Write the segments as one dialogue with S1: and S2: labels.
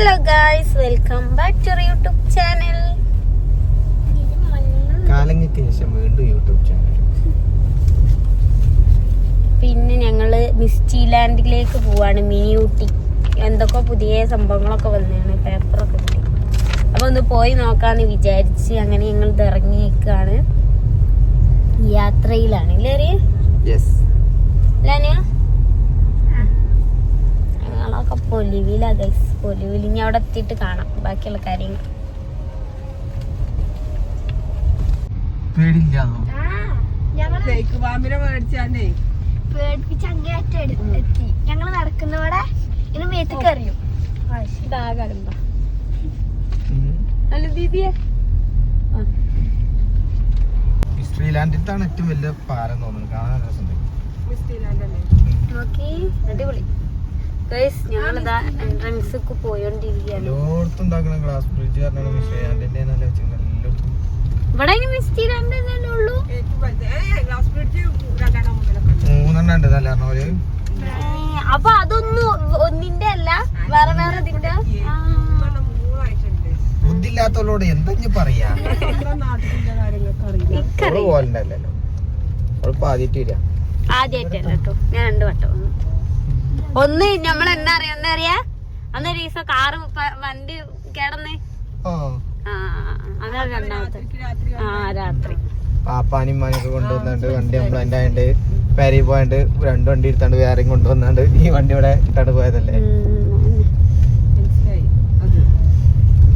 S1: Hello guys, welcome back to YouTube channel.
S2: കാലങ്ങൾക്ക് ശേഷം വീണ്ടും യൂട്യൂബ് ചാനൽ.
S1: പിന്നെ ഞങ്ങള് മിസ്റ്റി ലാൻഡിലേക്ക് പോവാണ്, മിനി ഊട്ടി. എന്തൊക്കെ പുതിയ സംഭവങ്ങളൊക്കെ വന്നതാണ്, പേപ്പറൊക്കെ കിട്ടി. അപ്പൊ ഒന്ന് പോയി നോക്കാന്ന് വിചാരിച്ച് അങ്ങനെ ഞങ്ങൾ ഇറങ്ങി നിൽക്കാണ്. യാത്രയിലാണ് ഇല്ലേ ഞങ്ങളൊക്കെ പൊലിവിലാ ഗൈസ്. പൊലിവിൽ ഇനി അവിടെ എത്തിയിട്ട് കാണാം ബാക്കിയുള്ള കാര്യങ്ങൾ.
S3: എത്തി ഞങ്ങള് നടക്കുന്നവിടെ ഇന്ന് മേത്തേക്ക് അറിയും
S2: ശ്രീലാൻഡിലാണ് ഏറ്റവും വലിയ പാലം തോന്നുന്നു, കാണാൻ രസമുണ്ട്.
S1: അടിപൊളി ഗൈസ്. ഞങ്ങളിതാ എൻട്രൻസ് പോയോണ്ടിരിക്കുകയാണ്.
S2: എല്ലായിടത്തും ഉണ്ടാക്കുന്ന ഗ്ലാസ് ബ്രിഡ്ജ് കാരണം ശ്രീലാൻഡിന്റെ എല്ലായിടത്തും
S1: ഇവിടെ മിസ്റ്റി ലാൻഡ് തന്നെ ഉള്ളൂ.
S2: 3 ഉണ്ട് നല്ല പോലെ.
S1: അപ്പൊ അതൊന്നും ഒന്നിന്റെ അല്ല, വേറെ വേറെ ഇതിന്റെ.
S2: ബുദ്ധിയില്ലാത്തവരോട് എന്താ പറയാ, പോലല്ലോ ആദ്യമായിട്ട് വരിക.
S1: ആദ്യമായിട്ടല്ല കേട്ടോ, ഞാൻ 2 വട്ടം വന്നു. ഒന്ന് നമ്മളെന്താ അറിയാ, അന്നൊരു ദിവസം കാറ് വണ്ടി കിടന്ന്, അതാണ് 2ാമത്തെ. രാത്രി
S2: പാപ്പാനും മനൊക്കെ കൊണ്ടുവന്നാണ്ട് വണ്ടി കംപ്ലൈന്റ് ആയിട്ട് പേരി പോയാണ്ട് 2 വണ്ടി എടുത്താണ്ട് വേറെയും കൊണ്ടുവന്നാണ്ട് ഈ വണ്ടി ഇവിടെ ഇട്ടാണ്ട് പോയതല്ലേ.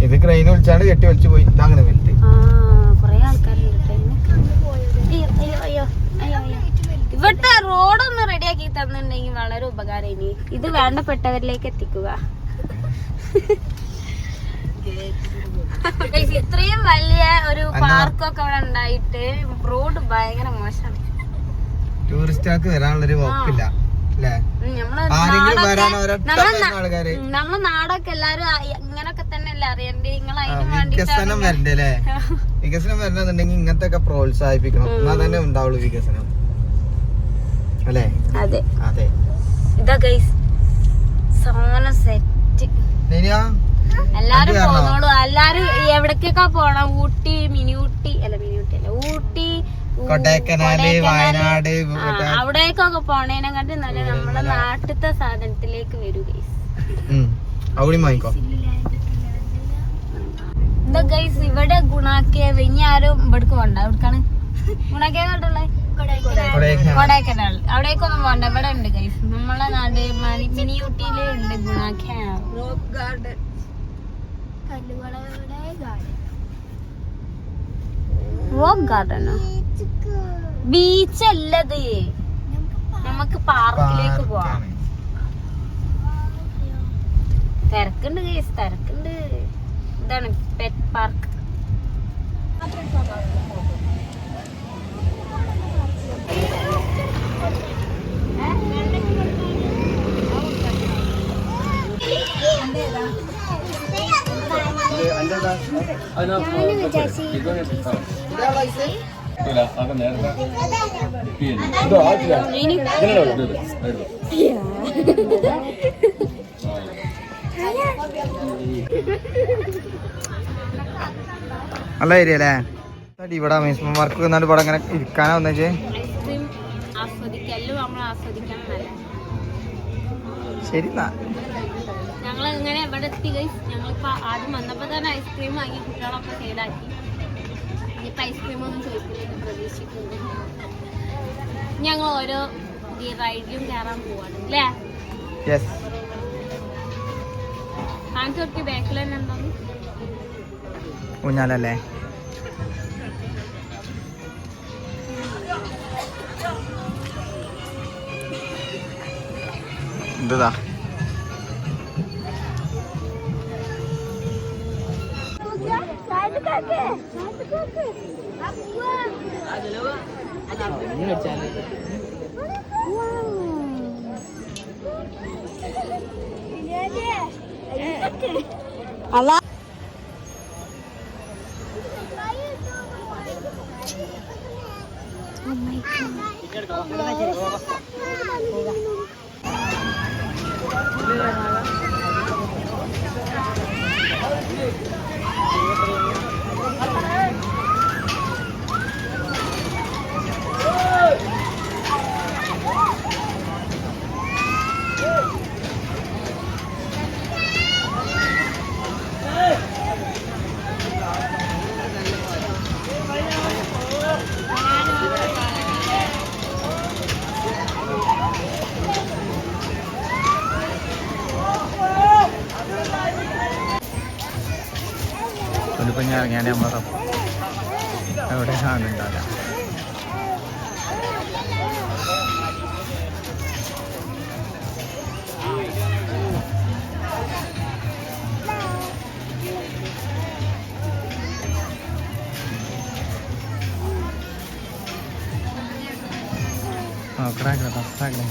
S2: ഇത് ക്രെയിൻ വിളിച്ചാണ്ട് കെട്ടി വലിച്ചു പോയി. അങ്ങനെ വലുത്
S1: കൊറേ ആൾക്കാരുണ്ട്. ഇവിടുത്തെ റോഡൊന്ന് റെഡിയാക്കി തന്നിട്ടുണ്ടെങ്കിൽ വളരെ ഉപകാരം. ഇനി ഇത് വേണ്ടപ്പെട്ടവരിലേക്ക് എത്തിക്കുക. ഇത്രയും വലിയ ഒരു പാർക്കൊക്കെ അവിടെ ഉണ്ടായിട്ട് റോഡ് ഭയങ്കര മോശമാണ്.
S2: ടൂറിസ്റ്റുകാർക്ക് വരാനുള്ളൊരു വകുപ്പില്ല.
S1: നമ്മളെ നാടൊക്കെ എല്ലാരും ഇങ്ങനൊക്കെ തന്നെയല്ലേ അറിയണ്ടേ.
S2: വികസനം വരണ്ടേ അല്ലേ? വികസനം വരണമെന്നുണ്ടെങ്കിൽ ഇങ്ങനത്തെ ഒക്കെ പ്രോത്സാഹിപ്പിക്കണം, എന്നാ തന്നെ ഉണ്ടാവുള്ളൂ വികസനം അല്ലേ?
S1: അതെ
S2: അതെ.
S1: ഇതാ ഗൈസ് സാധനം സെറ്റ്. എല്ലാരും പോന്നോളൂ. എല്ലാരും എവിടേക്കൊക്കെ പോണം? ഊട്ടി, മിനി ഊട്ടി അല്ല, ഊട്ടി,
S2: കൊടൈക്കനാല്, വയനാട്,
S1: അവിടേക്കൊക്കെ പോണേനെക്കാട്ടി നല്ല നമ്മളെ നാട്ടിലത്തെ സാധനത്തിലേക്ക് വരൂ ഗൈസ്. എന്താ ഗൈസ് ഇവിടെ ഗുണാക്കേവ്. ഇനി ആരും ഇവിടേക്ക് പോണ്ട. എവിടേക്കാണ് ഗുണാക്കേവ്? കേട്ടുള്ളേ കൊടൈക്കനാൽ. അവിടേക്കൊന്നും പോണ്ട, ഇവിടെ ഉണ്ട് ഗൈസ്. നമ്മളെ നാട് മിനി ഊട്ടിയില് ഉണ്ട് ഗുണാക്കേവ്. റോക്ക് ഗാർഡനോ? ബീച്ച് അല്ലത്, നമുക്ക് പാർക്കിലേക്ക് പോവാം. തിരക്കുണ്ട് ഗൈസ്, തിരക്കുണ്ട്. ഇതാണ് പെറ്റ് പാർക്ക്.
S2: നല്ല ഏരിയ അല്ലേ? ഇവിടെ അമ്യൂസ്മെന്റ് പാർക്ക് വന്നാണ്ട് ഇവിടെ അങ്ങനെ ഇരിക്കാനാ വന്നേ. ശരി,
S1: ഞങ്ങളിങ്ങനെ ഇവിടെ എത്തി ഗൈസ്. ഞങ്ങളിപ്പോ ആദ്യം വന്നപ്പോ തന്നെ ഐസ്ക്രീം വാങ്ങി കുട്ടികളൊക്കെ സൈഡാക്കി. ഇനിയിപ്പോ ഐസ്ക്രീം ഒന്നും ചോദിക്കില്ലെന്ന് പ്രതീക്ഷിക്കുന്നു. ഞങ്ങൾ ഓരോ റൈഡിലും കയറാൻ പോവാണ് അല്ലേ? കാണിച്ചു കൊടുക്കി. ബാക്കിൽ തന്നെ എന്താന്ന്
S2: ഊഞ്ഞാലല്ലേ? എന്താ
S1: അല്ല
S2: ഇതിപ്പോൾ ഞാൻ ഇറങ്ങിയാൽ നമ്മളെ എവിടെ കാണുന്നുണ്ടാവില്ല. ബസ്സാക്കണേ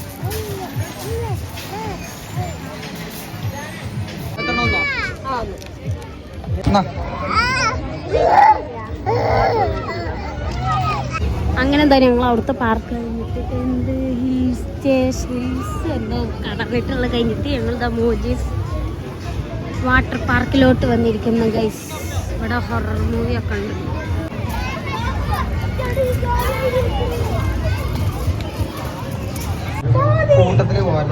S1: അങ്ങനെ എന്താ ഞങ്ങൾ അവിടുത്തെ പാർക്ക് കഴിഞ്ഞിട്ട് എന്ത് ഹിൽ സ്റ്റേഷൻസ് എന്തോ കടന്നിട്ടുള്ള കഴിഞ്ഞിട്ട് ഞങ്ങൾ ദ മോജീസ് വാട്ടർ പാർക്കിലോട്ട് വന്നിരിക്കുന്നു ഗൈസ്. ഇവിടെ ഹൊറർ മൂവിയൊക്കെ ഉണ്ട്.
S2: കൂട്ടത്തില് പോകാൻ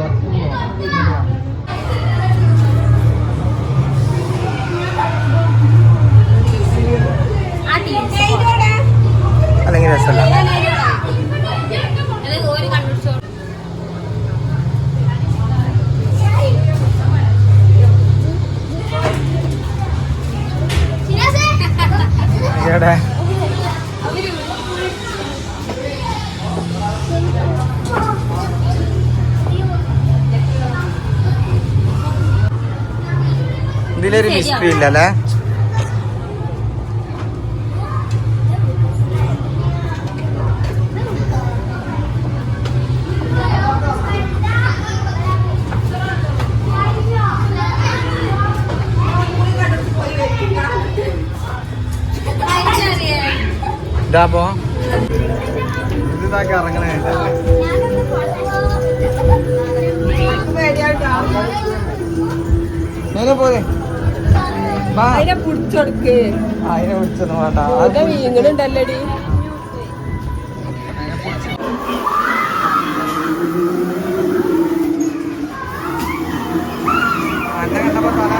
S2: അല്ലെങ്കിൽ രസമല്ല. എവിടെ ഇതിലൊരു മിസ്റ്ററി ഇല്ല അല്ലേ? ഇതാപ്പോ ഇതാക്കി ഇറങ്ങണേ. പോലെ
S4: അതിനെ പിടിച്ചൊടുക്ക്.
S2: അതിനെ പിടിച്ചൊന്നും വേണ്ട.
S4: അത് വീങ്ങണുണ്ടല്ലടി.
S2: അന്നെ കണ്ടപ്പോ തല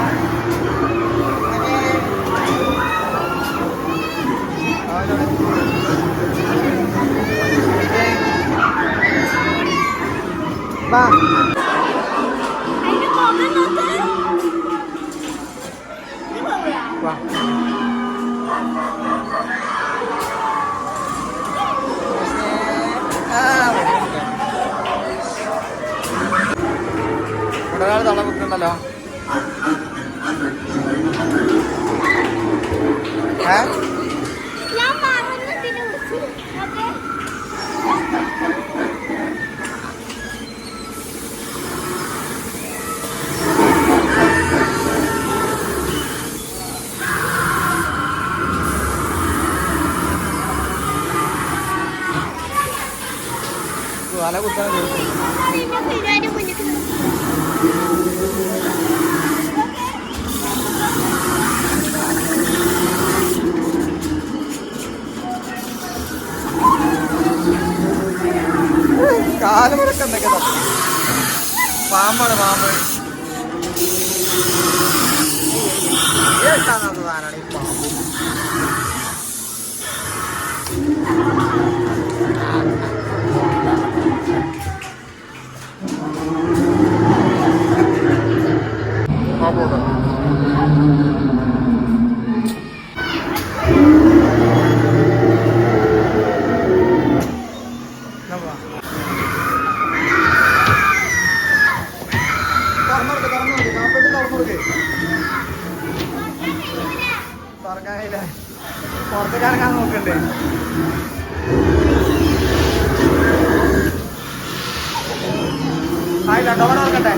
S2: വാ വാ. ഇവിടെ ഒരാൾ തള കുത്തുണ്ടല്ലോ. തല കുത്താൻ കാലുമടക്കം എന്തൊക്കെ തപ്പി. പാമ്പാണ് പാമ്പ്. സാധനമാണ് ഈ പാമ്പ്. പുറത്തേക്ക് ഇറങ്ങാൻ നോക്കണ്ടേ? ആയില്ല ഡോർ നോക്കട്ടെ.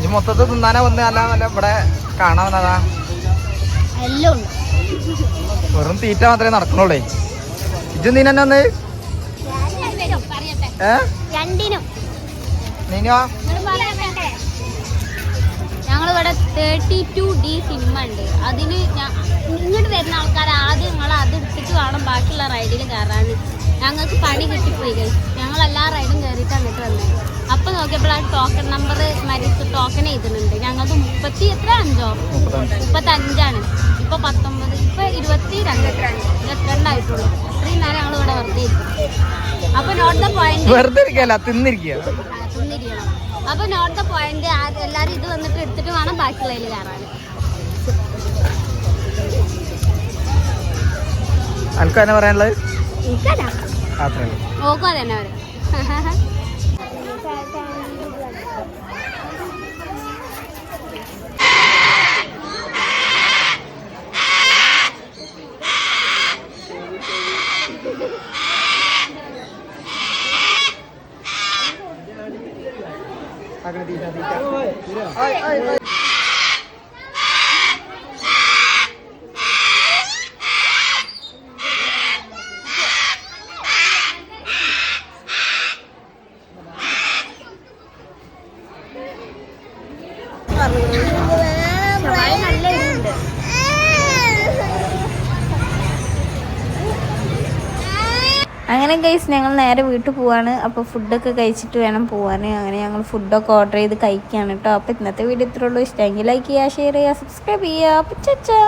S2: ഈ മൊത്തത്തിൽ തിന്നാനാ വന്ന് അല്ല അല്ല ഇവിടെ കാണാൻ വന്നതാ. വെറും തീറ്റ മാത്രമേ നടക്കണുള്ളേ. ഇജ് നീ വന്ന്
S1: രണ്ടിനും
S2: നീനോ
S1: ഞങ്ങളിവിടെ 32D സിനിമ ഉണ്ട്. അതിന് ഇങ്ങോട്ട് വരുന്ന ആൾക്കാർ ആദ്യം നിങ്ങൾ അത് എടുത്തിട്ട് വേണം ബാക്കിയുള്ള റൈഡിൽ കയറാൻ. ഞങ്ങൾക്ക് പണി കിട്ടിപ്പോയി ഗൈസ്. ഞങ്ങൾ എല്ലാ റൈഡും കയറിയിട്ട് അങ്ങോട്ട് വന്നത്. അപ്പം നോക്കിയപ്പോൾ ആ ടോക്കൺ നമ്പർ മരിച്ച് ടോക്കൺ ചെയ്തിട്ടുണ്ട്. ഞങ്ങൾക്ക് 35 ഇപ്പൊ 19 ഇപ്പൊ 22 ആയിട്ടുള്ളൂ. ഇത്രയും നേരം ഞങ്ങൾ ഇവിടെ വെറുതെ ഇരിക്കും. അപ്പൊ നോട്ട് ദ പോയിന്റ് തിന്നിരിക്കണം. അപ്പൊ നോട്ട് ദ പോയിന്റ് എല്ലാരും ഇത് വന്നിട്ട് എടുത്തിട്ട് വേണം ബാക്കിയുള്ളതിൽ കയറാൻ.
S2: ആൾക്കാരെ പറയാനുള്ളത്
S1: നോക്കും അതന്നെ അവര്.
S3: നല്ല ഇതുണ്ട്. അങ്ങനെ ഗൈസ് ഞങ്ങൾ നേരെ വീട്ടിൽ പോവാണ്. അപ്പോൾ ഫുഡൊക്കെ കഴിച്ചിട്ട് വേണം പോവാൻ. അങ്ങനെ ഞങ്ങൾ ഫുഡൊക്കെ ഓർഡർ ചെയ്ത് കഴിക്കുകയാണ് കേട്ടോ. അപ്പോൾ ഇന്നത്തെ വീഡിയോ ഇത്രയുള്ളൂ. ഇഷ്ടമെങ്കിൽ ലൈക്ക് ചെയ്യുക, ഷെയർ ചെയ്യുക, സബ്സ്ക്രൈബ് ചെയ്യുക. അപ്പോൾ ചാ.